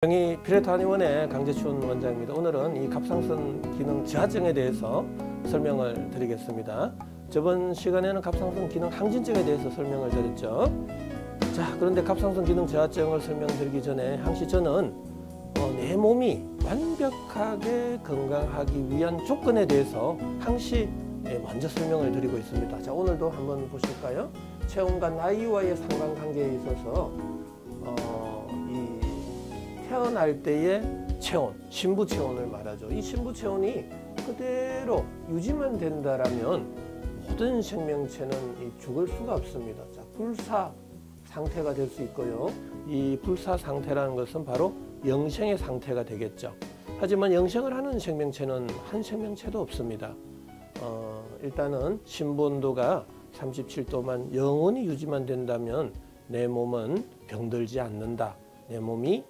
병이 피레토아니원의 강재춘 원장입니다. 오늘은 이 갑상선 기능 저하증에 대해서 설명을 드리겠습니다. 저번 시간에는 갑상선 기능 항진증에 대해서 설명을 드렸죠. 자, 그런데 갑상선 기능 저하증을 설명드리기 전에 항시 저는 내 몸이 완벽하게 건강하기 위한 조건에 대해서 항시 먼저 설명을 드리고 있습니다. 자, 오늘도 한번 보실까요? 체온과 나이와의 상관관계에 있어서 태어날 때의 체온, 신부 체온을 말하죠. 이 신부 체온이 그대로 유지만 된다라면 모든 생명체는 죽을 수가 없습니다. 자, 불사 상태가 될 수 있고요. 이 불사 상태라는 것은 바로 영생의 상태가 되겠죠. 하지만 영생을 하는 생명체는 한 생명체도 없습니다. 일단은 신부 온도가 37도만 영원히 유지만 된다면 내 몸은 병들지 않는다. 내 몸이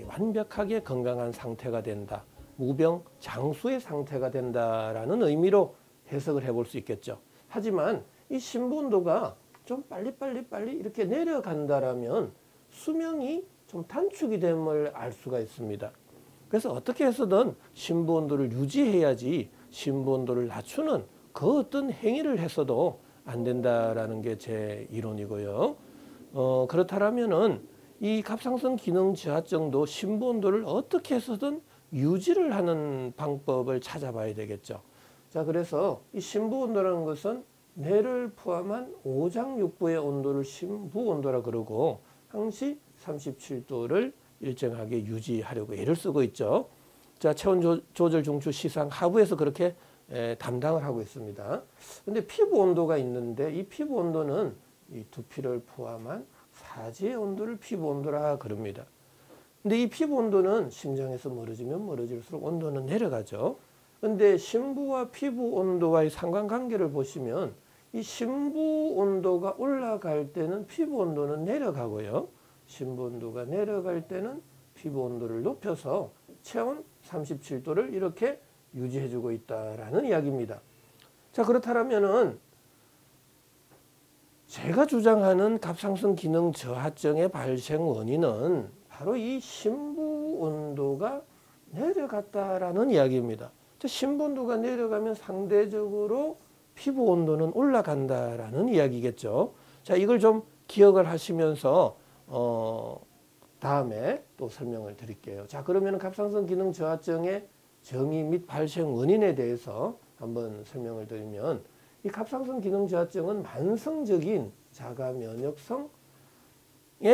완벽하게 건강한 상태가 된다. 무병장수의 상태가 된다라는 의미로 해석을 해볼 수 있겠죠. 하지만 이 신부 온도가 좀 빨리 이렇게 내려간다라면 수명이 좀 단축이 됨을 알 수가 있습니다. 그래서 어떻게 해서든 신부 온도를 유지해야지 신부 온도를 낮추는 그 어떤 행위를 해서도 안 된다라는 게 제 이론이고요. 그렇다면은 이 갑상선 기능 저하증도 신부 온도를 어떻게 해서든 유지를 하는 방법을 찾아봐야 되겠죠. 자, 그래서 이 신부 온도라는 것은 뇌를 포함한 오장육부의 온도를 신부 온도라 그러고 항시 37도를 일정하게 유지하려고 애를 쓰고 있죠. 자, 체온 조절 중추 시상 하부에서 그렇게 담당을 하고 있습니다. 근데 피부 온도가 있는데 이 피부 온도는 이 두피를 포함한 사지의 온도를 피부 온도라 그럽니다. 근데 이 피부 온도는 심장에서 멀어지면 멀어질수록 온도는 내려가죠. 근데 신부와 피부 온도와의 상관관계를 보시면 이 신부 온도가 올라갈 때는 피부 온도는 내려가고요. 신부 온도가 내려갈 때는 피부 온도를 높여서 체온 37도를 이렇게 유지해주고 있다라는 이야기입니다. 자, 그렇다면은 제가 주장하는 갑상선 기능 저하증의 발생 원인은 바로 이 신부 온도가 내려갔다라는 이야기입니다. 신부 온도가 내려가면 상대적으로 피부 온도는 올라간다라는 이야기겠죠. 자, 이걸 좀 기억을 하시면서 다음에 또 설명을 드릴게요. 자, 그러면 갑상선 기능 저하증의 정의 및 발생 원인에 대해서 한번 설명을 드리면 이 갑상선 기능 저하증은 만성적인 자가 면역성의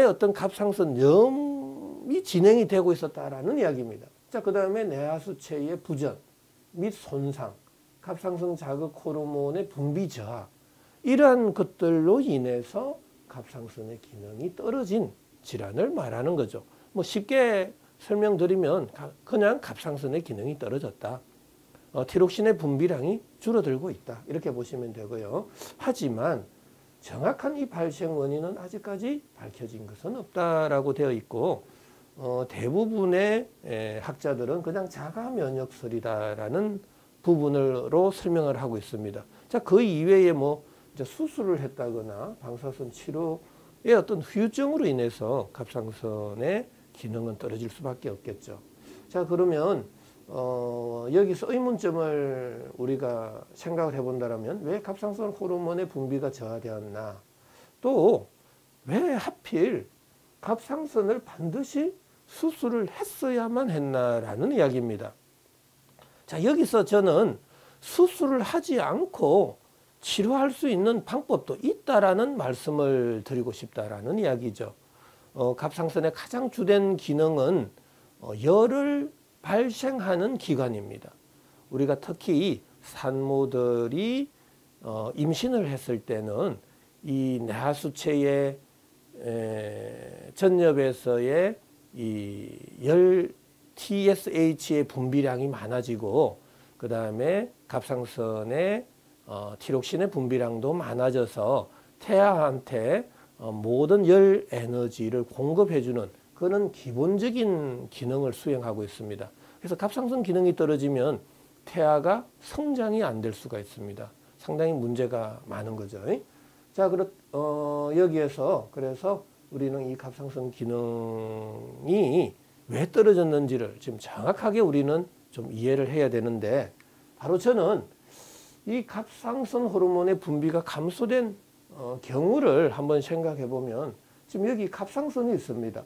어떤 갑상선염이 진행이 되고 있었다라는 이야기입니다. 자, 그 다음에 뇌하수체의 부전 및 손상, 갑상선 자극 호르몬의 분비 저하, 이러한 것들로 인해서 갑상선의 기능이 떨어진 질환을 말하는 거죠. 뭐 쉽게 설명드리면 그냥 갑상선의 기능이 떨어졌다. 티록신의 분비량이 줄어들고 있다. 이렇게 보시면 되고요. 하지만 정확한 이 발생 원인은 아직까지 밝혀진 것은 없다라고 되어 있고 대부분의 학자들은 그냥 자가 면역설이다라는 부분으로 설명을 하고 있습니다. 자, 그 이외에 뭐 이제 수술을 했다거나 방사선 치료의 어떤 후유증으로 인해서 갑상선의 기능은 떨어질 수밖에 없겠죠. 자, 그러면 여기서 의문점을 우리가 생각을 해본다면 왜 갑상선 호르몬의 분비가 저하되었나, 또 왜 하필 갑상선을 반드시 수술을 했어야만 했나라는 이야기입니다. 자, 여기서 저는 수술을 하지 않고 치료할 수 있는 방법도 있다라는 말씀을 드리고 싶다라는 이야기죠. 갑상선의 가장 주된 기능은 열을 발생하는 기관입니다. 우리가 특히 산모들이 임신을 했을 때는 이 뇌하수체의 전엽에서의 이 열 TSH의 분비량이 많아지고 그 다음에 갑상선의 티록신의 분비량도 많아져서 태아한테 모든 열 에너지를 공급해주는 그런 기본적인 기능을 수행하고 있습니다. 그래서 갑상선 기능이 떨어지면 태아가 성장이 안 될 수가 있습니다. 상당히 문제가 많은 거죠. 자, 여기에서 그래서 우리는 이 갑상선 기능이 왜 떨어졌는지를 지금 정확하게 우리는 좀 이해를 해야 되는데, 바로 저는 이 갑상선 호르몬의 분비가 감소된 경우를 한번 생각해 보면, 지금 여기 갑상선이 있습니다.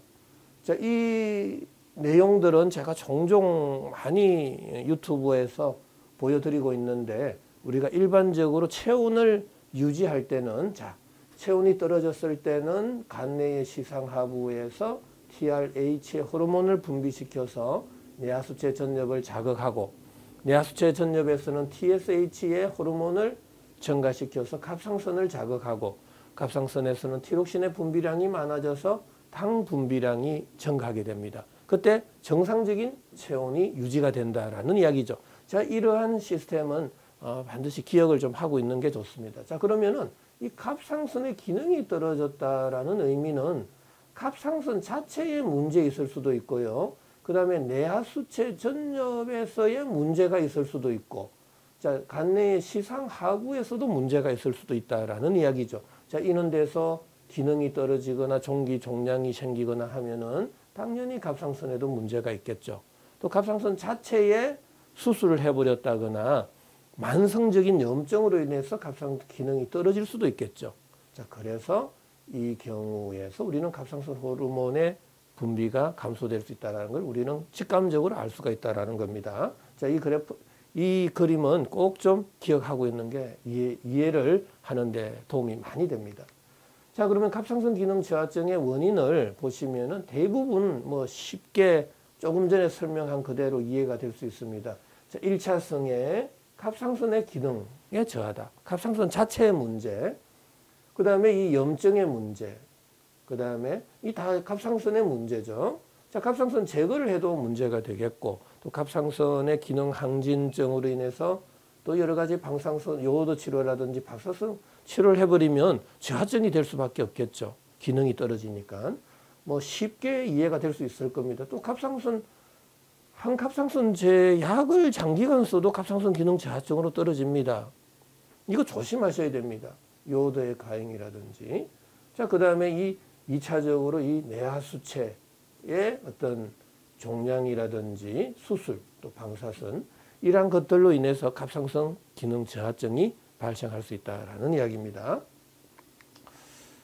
자, 이 내용들은 제가 종종 많이 유튜브에서 보여드리고 있는데, 우리가 일반적으로 체온을 유지할 때는, 자, 체온이 떨어졌을 때는 간내의 시상하부에서 TRH의 호르몬을 분비시켜서 뇌하수체 전엽을 자극하고, 뇌하수체 전엽에서는 TSH의 호르몬을 증가시켜서 갑상선을 자극하고, 갑상선에서는 티록신의 분비량이 많아져서 당 분비량이 증가하게 됩니다. 그때 정상적인 체온이 유지가 된다라는 이야기죠. 자, 이러한 시스템은 반드시 기억을 좀 하고 있는 게 좋습니다. 자, 그러면은 이 갑상선의 기능이 떨어졌다라는 의미는 갑상선 자체에 문제 있을 수도 있고요. 그 다음에 뇌하수체 전엽에서의 문제가 있을 수도 있고, 자, 간내의 시상 하부에서도 문제가 있을 수도 있다라는 이야기죠. 자, 이런 데서 기능이 떨어지거나 종기 종양이 생기거나 하면은 당연히 갑상선에도 문제가 있겠죠. 또 갑상선 자체에 수술을 해버렸다거나 만성적인 염증으로 인해서 갑상선 기능이 떨어질 수도 있겠죠. 자, 그래서 이 경우에서 우리는 갑상선 호르몬의 분비가 감소될 수 있다는 걸 우리는 직감적으로 알 수가 있다는 겁니다. 자, 이 그림은 꼭 좀 기억하고 있는 게 이해를 하는 데 도움이 많이 됩니다. 자, 그러면 갑상선 기능 저하증의 원인을 보시면은 대부분 뭐 쉽게 조금 전에 설명한 그대로 이해가 될 수 있습니다. 자, 1차성에 갑상선의 기능의 저하다. 갑상선 자체의 문제, 그 다음에 이 염증의 문제, 그 다음에 이 다 갑상선의 문제죠. 자, 갑상선 제거를 해도 문제가 되겠고, 또 갑상선의 기능 항진증으로 인해서 또 여러 가지 방사선 요오드 치료라든지 방사선 치료를 해버리면 저하증이 될 수밖에 없겠죠. 기능이 떨어지니까. 뭐 쉽게 이해가 될 수 있을 겁니다. 또 항갑상선제 약을 장기간 써도 갑상선 기능 저하증으로 떨어집니다. 이거 조심하셔야 됩니다. 요오드의 가행이라든지. 자, 그 다음에 2차적으로 이 뇌하수체의 어떤 종양이라든지 수술, 또 방사선, 이러한 것들로 인해서 갑상선 기능 저하증이 발생할 수 있다라는 이야기입니다.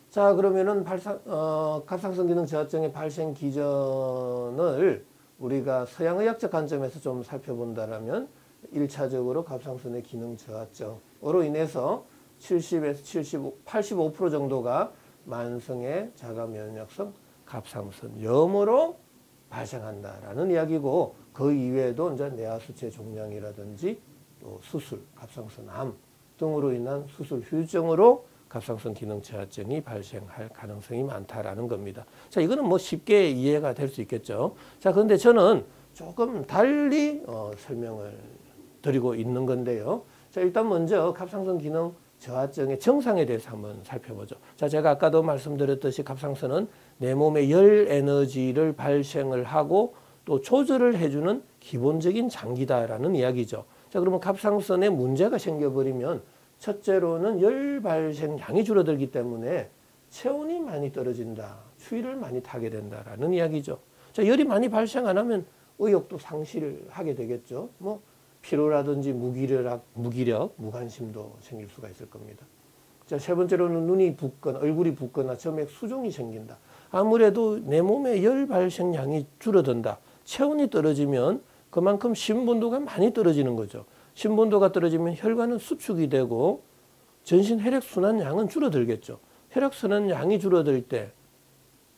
자, 그러면은 갑상선 기능 저하증의 발생 기전을 우리가 서양의학적 관점에서 좀 살펴본다면 1차적으로 갑상선의 기능 저하증으로 인해서 70에서 85% 정도가 만성의 자가 면역성 갑상선 염으로 발생한다라는 이야기고, 그 이외에도 이제 뇌하수체 종양이라든지 또 수술, 갑상선암 등으로 인한 수술 후유증으로 갑상선 기능 저하증이 발생할 가능성이 많다라는 겁니다. 자, 이거는 뭐 쉽게 이해가 될 수 있겠죠. 자, 그런데 저는 조금 달리 설명을 드리고 있는 건데요. 자, 일단 먼저 갑상선 기능 저하증의 정상에 대해서 한번 살펴보죠. 자, 제가 아까도 말씀드렸듯이 갑상선은 내 몸의 열 에너지를 발생을 하고 또 조절을 해주는 기본적인 장기다라는 이야기죠. 자, 그러면 갑상선에 문제가 생겨버리면 첫째로는 열 발생량이 줄어들기 때문에 체온이 많이 떨어진다, 추위를 많이 타게 된다라는 이야기죠. 자, 열이 많이 발생 안 하면 의욕도 상실하게 되겠죠. 뭐 피로라든지 무기력, 무관심도 생길 수가 있을 겁니다. 자, 세 번째로는 눈이 붓거나 얼굴이 붓거나 점액 수종이 생긴다. 아무래도 내 몸의 열 발생량이 줄어든다. 체온이 떨어지면 그만큼 신분도가 많이 떨어지는 거죠. 신분도가 떨어지면 혈관은 수축이 되고 전신 혈액순환량은 줄어들겠죠. 혈액순환량이 줄어들 때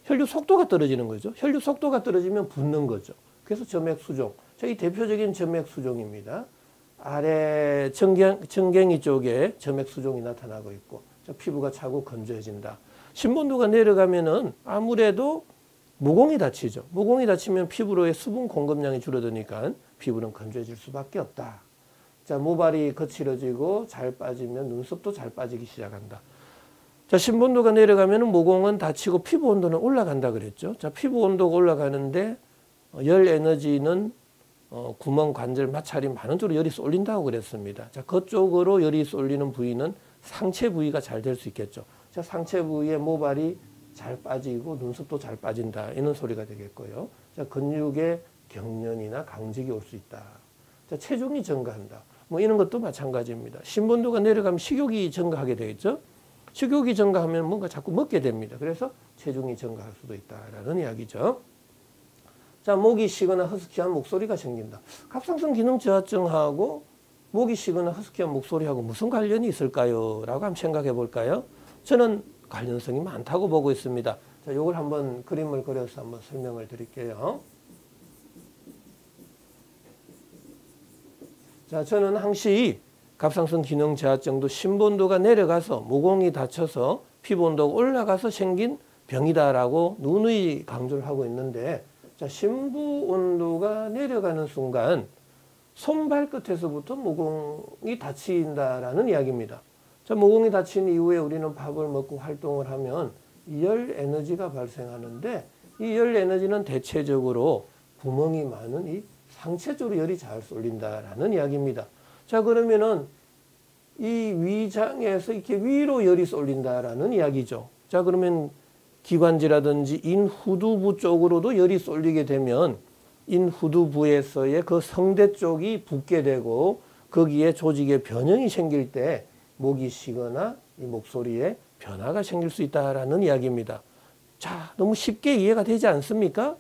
혈류 속도가 떨어지는 거죠. 혈류 속도가 떨어지면 붓는 거죠. 그래서 점액 수종. 자, 이 대표적인 점액 수종입니다. 아래 정갱이 쪽에 점액 수종이 나타나고 있고, 자, 피부가 차고 건조해진다. 신분도가 내려가면은 아무래도 모공이 다치죠. 모공이 다치면 피부로의 수분 공급량이 줄어드니까 피부는 건조해질 수밖에 없다. 자, 모발이 거칠어지고 잘 빠지면 눈썹도 잘 빠지기 시작한다. 자, 신분도가 내려가면은 모공은 다치고 피부 온도는 올라간다 그랬죠. 자, 피부 온도가 올라가는데 열 에너지는 구멍, 관절, 마찰이 많은 쪽으로 열이 쏠린다고 그랬습니다. 자, 그쪽으로 열이 쏠리는 부위는 상체 부위가 잘 될 수 있겠죠. 자, 상체 부위에 모발이 잘 빠지고 눈썹도 잘 빠진다, 이런 소리가 되겠고요. 자, 근육의 경련이나 강직이 올 수 있다. 자, 체중이 증가한다. 뭐 이런 것도 마찬가지입니다. 신본도가 내려가면 식욕이 증가하게 되겠죠. 식욕이 증가하면 뭔가 자꾸 먹게 됩니다. 그래서 체중이 증가할 수도 있다라는 이야기죠. 자, 목이 쉬거나 허스키한 목소리가 생긴다. 갑상선 기능 저하증하고 목이 쉬거나 허스키한 목소리하고 무슨 관련이 있을까요? 라고 한번 생각해 볼까요? 저는 관련성이 많다고 보고 있습니다. 자, 요걸 한번 그림을 그려서 한번 설명을 드릴게요. 자, 저는 항시 갑상선 기능 저하증도 신본도가 내려가서 모공이 닫혀서 피부온도가 올라가서 생긴 병이다라고 누누이 강조를 하고 있는데, 자, 심부온도가 내려가는 순간 손발끝에서부터 모공이 닫힌다라는 이야기입니다. 자, 모공이 닫힌 이후에 우리는 밥을 먹고 활동을 하면 열 에너지가 발생하는데, 이 열 에너지는 대체적으로 구멍이 많은 이 상체 쪽으로 열이 잘 쏠린다라는 이야기입니다. 자, 그러면은 이 위장에서 이렇게 위로 열이 쏠린다라는 이야기죠. 자, 그러면 기관지라든지 인후두부 쪽으로도 열이 쏠리게 되면 인후두부에서의 그 성대 쪽이 붓게 되고 거기에 조직의 변형이 생길 때 목이 쉬거나 이 목소리에 변화가 생길 수 있다라는 이야기입니다. 자, 너무 쉽게 이해가 되지 않습니까?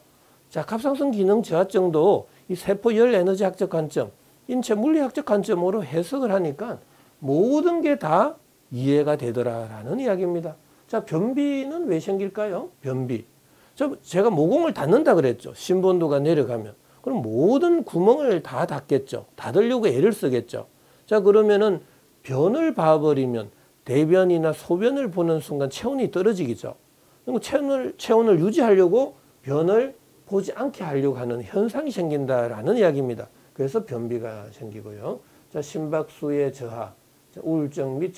자, 갑상선 기능 저하증도 이 세포 열 에너지학적 관점, 인체 물리학적 관점으로 해석을 하니까 모든 게 다 이해가 되더라라는 이야기입니다. 자, 변비는 왜 생길까요? 변비. 제가 모공을 닫는다 그랬죠. 신본도가 내려가면. 그럼 모든 구멍을 다 닫겠죠. 닫으려고 애를 쓰겠죠. 자, 그러면은 변을 봐버리면 대변이나 소변을 보는 순간 체온이 떨어지겠죠. 그리고 체온을 유지하려고 변을 보지 않게 하려고 하는 현상이 생긴다라는 이야기입니다. 그래서 변비가 생기고요. 자, 심박수의 저하, 우울증 및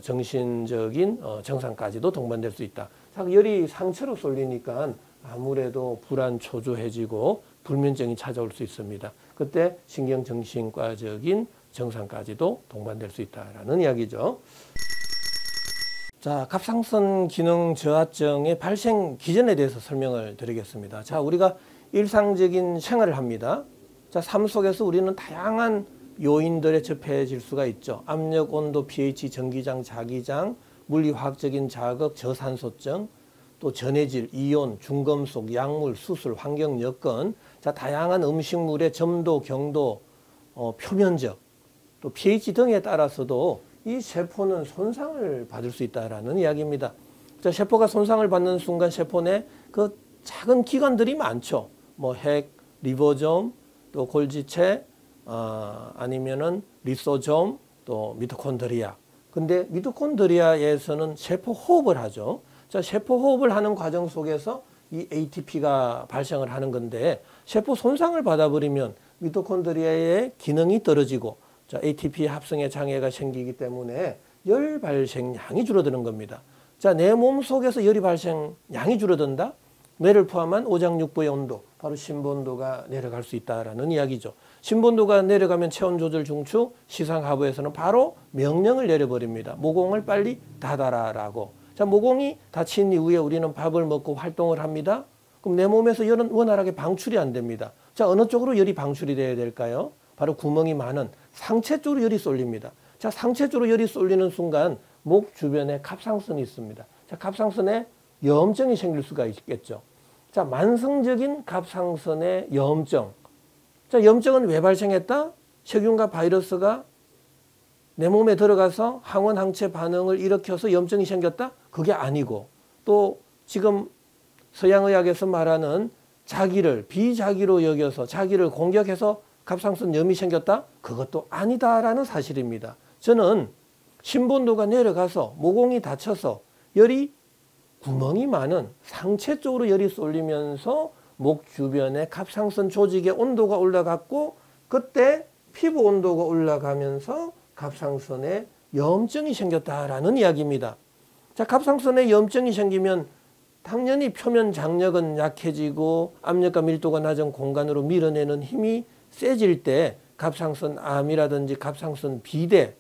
정신적인 정상까지도 동반될 수 있다. 자, 열이 상체로 쏠리니까 아무래도 불안, 초조해지고 불면증이 찾아올 수 있습니다. 그때 신경정신과적인 정상까지도 동반될 수 있다라는 이야기죠. 자, 갑상선 기능 저하증의 발생 기전에 대해서 설명을 드리겠습니다. 자, 우리가 일상적인 생활을 합니다. 자, 삶 속에서 우리는 다양한 요인들에 접해질 수가 있죠. 압력, 온도, pH, 전기장, 자기장, 물리화학적인 자극, 저산소증, 또 전해질, 이온, 중금속, 약물, 수술, 환경 여건, 자, 다양한 음식물의 점도, 경도, 표면적, 또 pH 등에 따라서도 이 세포는 손상을 받을 수 있다라는 이야기입니다. 자, 세포가 손상을 받는 순간 세포 내 그 작은 기관들이 많죠. 뭐 핵, 리보솜, 또 골지체, 아니면은 리소솜, 또 미토콘드리아. 근데 미토콘드리아에서는 세포 호흡을 하죠. 자, 세포 호흡을 하는 과정 속에서 이 ATP가 발생을 하는 건데, 세포 손상을 받아버리면 미토콘드리아의 기능이 떨어지고, 자, ATP 합성의 장애가 생기기 때문에 열 발생량이 줄어드는 겁니다. 자, 내 몸 속에서 열이 발생량이 줄어든다? 뇌를 포함한 오장육부의 온도, 바로 신본도가 내려갈 수 있다라는 이야기죠. 신본도가 내려가면 체온 조절 중추, 시상하부에서는 바로 명령을 내려버립니다. 모공을 빨리 닫아라라고. 자, 모공이 닫힌 이후에 우리는 밥을 먹고 활동을 합니다. 그럼 내 몸에서 열은 원활하게 방출이 안 됩니다. 자, 어느 쪽으로 열이 방출이 돼야 될까요? 바로 구멍이 많은 상체 쪽으로 열이 쏠립니다. 자, 상체 쪽으로 열이 쏠리는 순간 목 주변에 갑상선이 있습니다. 자, 갑상선에 염증이 생길 수가 있겠죠. 자, 만성적인 갑상선의 염증. 자, 염증은 왜 발생했다? 세균과 바이러스가 내 몸에 들어가서 항원 항체 반응을 일으켜서 염증이 생겼다? 그게 아니고, 또 지금 서양의학에서 말하는 자기를 비자기로 여겨서 자기를 공격해서 갑상선 염이 생겼다? 그것도 아니다라는 사실입니다. 저는 신본도가 내려가서 모공이 닫혀서 열이 구멍이 많은 상체 쪽으로 열이 쏠리면서 목 주변의 갑상선 조직의 온도가 올라갔고, 그때 피부 온도가 올라가면서 갑상선에 염증이 생겼다라는 이야기입니다. 자, 갑상선에 염증이 생기면 당연히 표면 장력은 약해지고 압력과 밀도가 낮은 공간으로 밀어내는 힘이 세질 때 갑상선 암이라든지 갑상선 비대,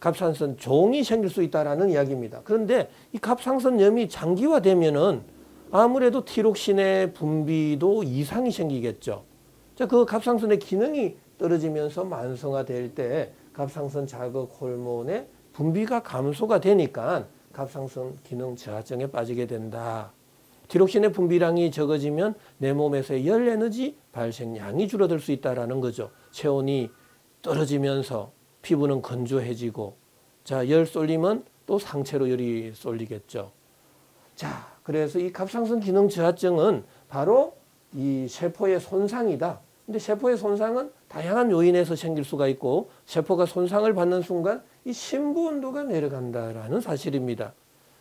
갑상선 종이 생길 수 있다는 이야기입니다. 그런데 이 갑상선염이 장기화되면은 아무래도 티록신의 분비도 이상이 생기겠죠. 자, 그 갑상선의 기능이 떨어지면서 만성화될 때 갑상선 자극 호르몬의 분비가 감소가 되니까 갑상선 기능 저하증에 빠지게 된다. 티록신의 분비량이 적어지면 내 몸에서의 열 에너지 발생량이 줄어들 수 있다는 거죠. 체온이 떨어지면서 피부는 건조해지고, 자, 열 쏠리면 또 상체로 열이 쏠리겠죠. 자, 그래서 이 갑상선 기능 저하증은 바로 이 세포의 손상이다. 근데 세포의 손상은 다양한 요인에서 생길 수가 있고, 세포가 손상을 받는 순간 이 심부 온도가 내려간다라는 사실입니다.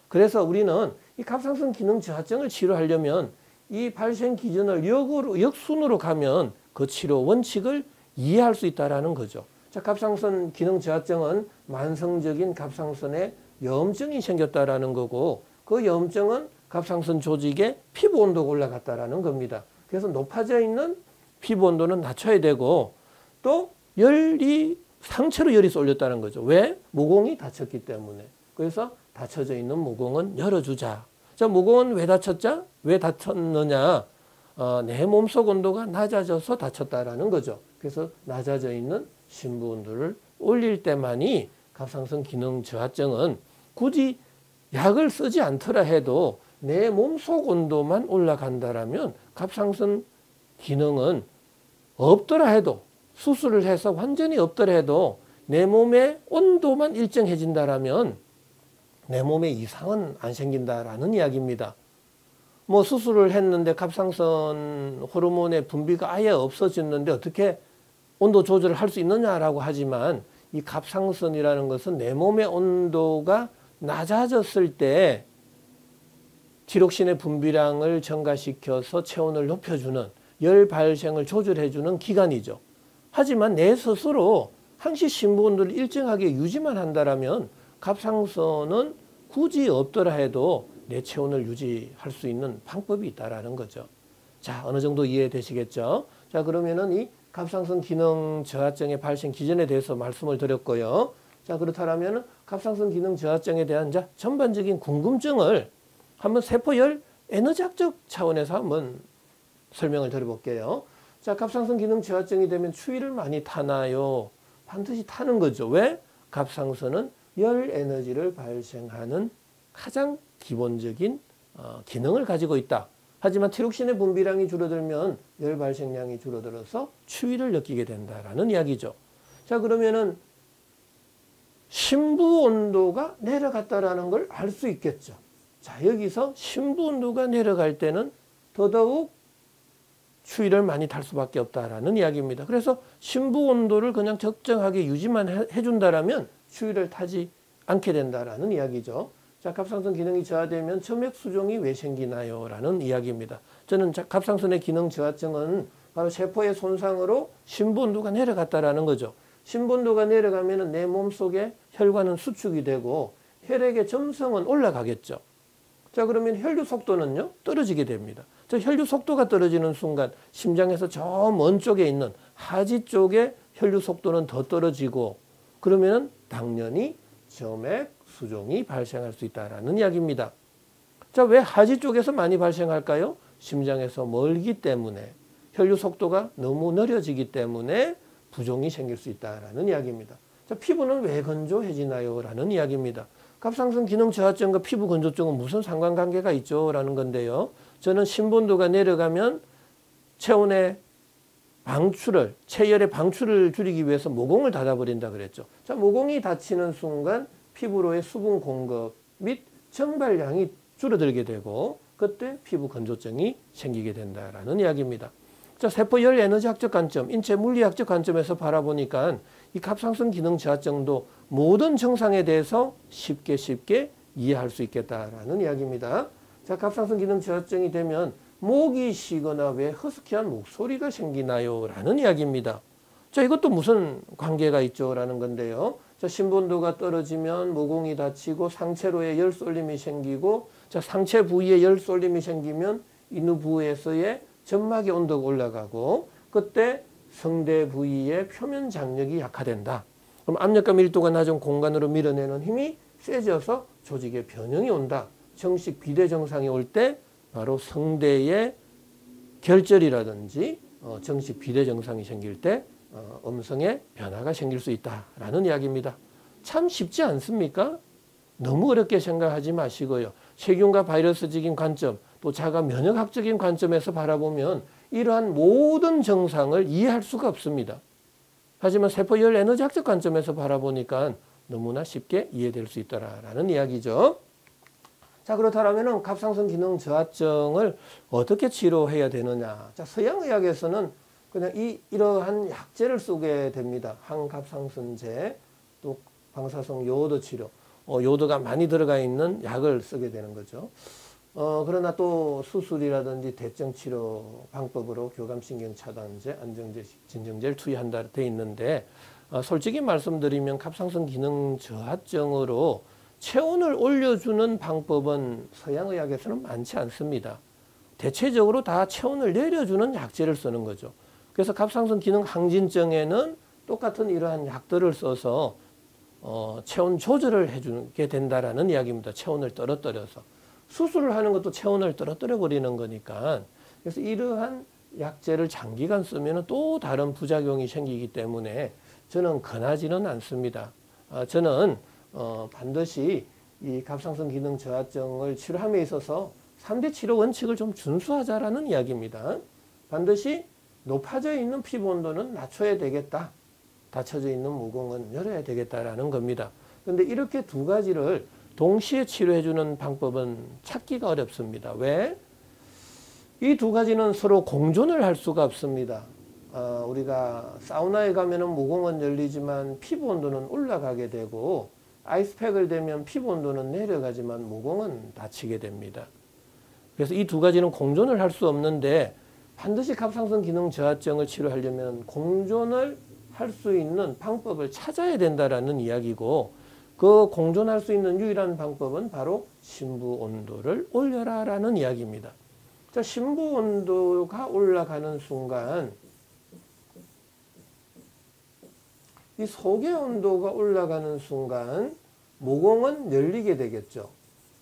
그래서 우리는 이 갑상선 기능 저하증을 치료하려면 이 발생 기전을 역순으로 가면 그 치료 원칙을 이해할 수 있다는 거죠. 자, 갑상선 기능 저하증은 만성적인 갑상선에 염증이 생겼다라는 거고, 그 염증은 갑상선 조직의 피부 온도가 올라갔다라는 겁니다. 그래서 높아져 있는 피부 온도는 낮춰야 되고, 또 상체로 열이 쏠렸다는 거죠. 왜? 모공이 닫혔기 때문에. 그래서 닫혀져 있는 모공은 열어주자. 자, 모공은 왜 닫혔느냐? 내 몸속 온도가 낮아져서 닫혔다라는 거죠. 그래서 낮아져 있는 심부 온도를 올릴 때만이 갑상선 기능 저하증은 굳이 약을 쓰지 않더라 해도 내 몸속 온도만 올라간다라면 갑상선 기능은 없더라 해도, 수술을 해서 완전히 없더라 해도 내 몸의 온도만 일정해진다라면 내 몸에 이상은 안 생긴다라는 이야기입니다. 뭐 수술을 했는데 갑상선 호르몬의 분비가 아예 없어졌는데 어떻게 온도 조절을 할 수 있느냐라고 하지만, 이 갑상선이라는 것은 내 몸의 온도가 낮아졌을 때 티록신의 분비량을 증가시켜서 체온을 높여주는, 열 발생을 조절해주는 기관이죠. 하지만 내 스스로 항시 심부 온도를 일정하게 유지만 한다면 갑상선은 굳이 없더라 해도 내 체온을 유지할 수 있는 방법이 있다라는 거죠. 자, 어느 정도 이해되시겠죠? 자, 그러면은 이 갑상선 기능 저하증의 발생 기전에 대해서 말씀을 드렸고요. 자, 그렇다면 갑상선 기능 저하증에 대한 전반적인 궁금증을 한번 세포열 에너지학적 차원에서 한번 설명을 드려볼게요. 자, 갑상선 기능 저하증이 되면 추위를 많이 타나요? 반드시 타는 거죠. 왜? 갑상선은 열 에너지를 발생하는 가장 기본적인 기능을 가지고 있다. 하지만 티록신의 분비량이 줄어들면 열 발생량이 줄어들어서 추위를 느끼게 된다라는 이야기죠. 자, 그러면은 심부 온도가 내려갔다라는 걸 알 수 있겠죠. 자, 여기서 심부 온도가 내려갈 때는 더더욱 추위를 많이 탈 수밖에 없다라는 이야기입니다. 그래서 심부 온도를 그냥 적정하게 유지만 해준다라면 추위를 타지 않게 된다라는 이야기죠. 자, 갑상선 기능이 저하되면 점액 수종이 왜 생기나요? 라는 이야기입니다. 저는 갑상선의 기능 저하증은 바로 세포의 손상으로 심부 온도가 내려갔다라는 거죠. 심부 온도가 내려가면 내 몸속에 혈관은 수축이 되고 혈액의 점성은 올라가겠죠. 자, 그러면 혈류 속도는요, 떨어지게 됩니다. 저 혈류 속도가 떨어지는 순간 심장에서 저 먼 쪽에 있는 하지 쪽에 혈류 속도는 더 떨어지고, 그러면 당연히 점액 수종이 발생할 수 있다는 이야기입니다. 자, 왜 하지 쪽에서 많이 발생할까요? 심장에서 멀기 때문에, 혈류 속도가 너무 느려지기 때문에 부종이 생길 수 있다는 이야기입니다. 자, 피부는 왜 건조해지나요? 라는 이야기입니다. 갑상선 기능 저하증과 피부 건조증은 무슨 상관관계가 있죠? 라는 건데요. 저는 심부 온도가 내려가면 체온의 방출을, 체열의 방출을 줄이기 위해서 모공을 닫아버린다 그랬죠. 자, 모공이 닫히는 순간 피부로의 수분 공급 및 정발량이 줄어들게 되고, 그때 피부 건조증이 생기게 된다라는 이야기입니다. 자, 세포열 에너지학적 관점, 인체 물리학적 관점에서 바라보니까 이 갑상선 기능 저하증도 모든 증상에 대해서 쉽게 이해할 수 있겠다라는 이야기입니다. 자, 갑상선 기능 저하증이 되면 목이 쉬거나 왜 허스키한 목소리가 생기나요? 라는 이야기입니다. 자, 이것도 무슨 관계가 있죠? 라는 건데요. 자, 심부 온도가 떨어지면 모공이 닫히고 상체로의 열 쏠림이 생기고, 자, 상체 부위에 열 쏠림이 생기면 인후 부위에서의 점막의 온도가 올라가고, 그때 성대 부위의 표면 장력이 약화된다. 그럼 압력과 밀도가 낮은 공간으로 밀어내는 힘이 세져서 조직의 변형이 온다. 정식 비대 정상이 올 때 바로 성대의 결절이라든지 정식 비대 증상이 생길 때 음성에 변화가 생길 수 있다라는 이야기입니다. 참 쉽지 않습니까? 너무 어렵게 생각하지 마시고요. 세균과 바이러스적인 관점, 또 자가 면역학적인 관점에서 바라보면 이러한 모든 증상을 이해할 수가 없습니다. 하지만 세포열 에너지학적 관점에서 바라보니까 너무나 쉽게 이해될 수 있다라는 이야기죠. 자, 그렇다면 갑상선 기능 저하증을 어떻게 치료해야 되느냐. 자, 서양의학에서는 그냥 이러한 약제를 쓰게 됩니다. 항갑상선제, 또 방사성 요오드 치료, 요오드가 많이 들어가 있는 약을 쓰게 되는 거죠. 그러나 또 수술이라든지 대증 치료 방법으로 교감신경 차단제, 안정제, 진정제를 투여한다 돼 있는데 솔직히 말씀드리면 갑상선 기능 저하증으로 체온을 올려주는 방법은 서양의학에서는 많지 않습니다. 대체적으로 다 체온을 내려주는 약제를 쓰는 거죠. 그래서 갑상선 기능 항진증에는 똑같은 이러한 약들을 써서 체온 조절을 해주게 된다라는 이야기입니다. 체온을 떨어뜨려서. 수술을 하는 것도 체온을 떨어뜨려 버리는 거니까. 그래서 이러한 약제를 장기간 쓰면 또 다른 부작용이 생기기 때문에 저는 권하지는 않습니다. 저는 반드시 이 갑상선 기능 저하증을 치료함에 있어서 3대 치료 원칙을 좀 준수하자라는 이야기입니다. 반드시 높아져 있는 피부 온도는 낮춰야 되겠다. 닫혀져 있는 모공은 열어야 되겠다라는 겁니다. 그런데 이렇게 두 가지를 동시에 치료해주는 방법은 찾기가 어렵습니다. 왜? 이 두 가지는 서로 공존을 할 수가 없습니다. 우리가 사우나에 가면은 모공은 열리지만 피부 온도는 올라가게 되고 아이스팩을 대면 피부 온도는 내려가지만 모공은 닫히게 됩니다. 그래서 이 두 가지는 공존을 할 수 없는데 반드시 갑상선 기능 저하증을 치료하려면 공존을 할 수 있는 방법을 찾아야 된다라는 이야기고 그 공존할 수 있는 유일한 방법은 바로 심부 온도를 올려라라는 이야기입니다. 자, 심부 온도가 올라가는 순간 이 속의 온도가 올라가는 순간 모공은 열리게 되겠죠.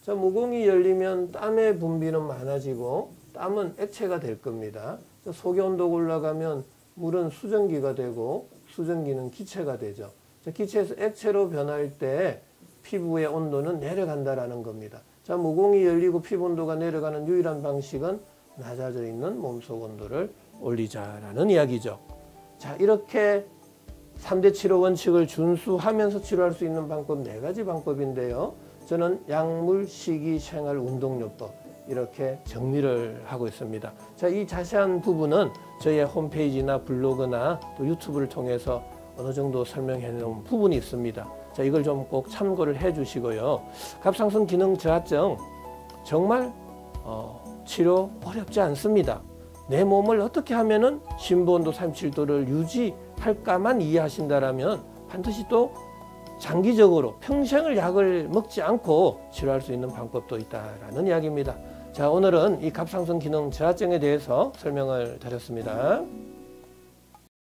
자, 모공이 열리면 땀의 분비는 많아지고 땀은 액체가 될 겁니다. 자, 속의 온도가 올라가면 물은 수증기가 되고 수증기는 기체가 되죠. 자, 기체에서 액체로 변할 때 피부의 온도는 내려간다라는 겁니다. 자, 모공이 열리고 피부 온도가 내려가는 유일한 방식은 낮아져 있는 몸속 온도를 올리자라는 이야기죠. 자, 이렇게 3대 치료 원칙을 준수하면서 치료할 수 있는 방법 4가지 방법인데요. 저는 약물, 식이, 생활, 운동요법 이렇게 정리를 하고 있습니다. 자, 이 자세한 부분은 저희의 홈페이지나 블로그나 또 유튜브를 통해서 어느 정도 설명해 놓은 부분이 있습니다. 자, 이걸 좀 꼭 참고를 해 주시고요. 갑상선 기능 저하증 정말 치료 어렵지 않습니다. 내 몸을 어떻게 하면은 심부 온도 37도를 유지할까만 이해하신다라면 반드시 또 장기적으로 평생을 약을 먹지 않고 치료할 수 있는 방법도 있다라는 이야기입니다. 자, 오늘은 이 갑상선 기능 저하증에 대해서 설명을 드렸습니다.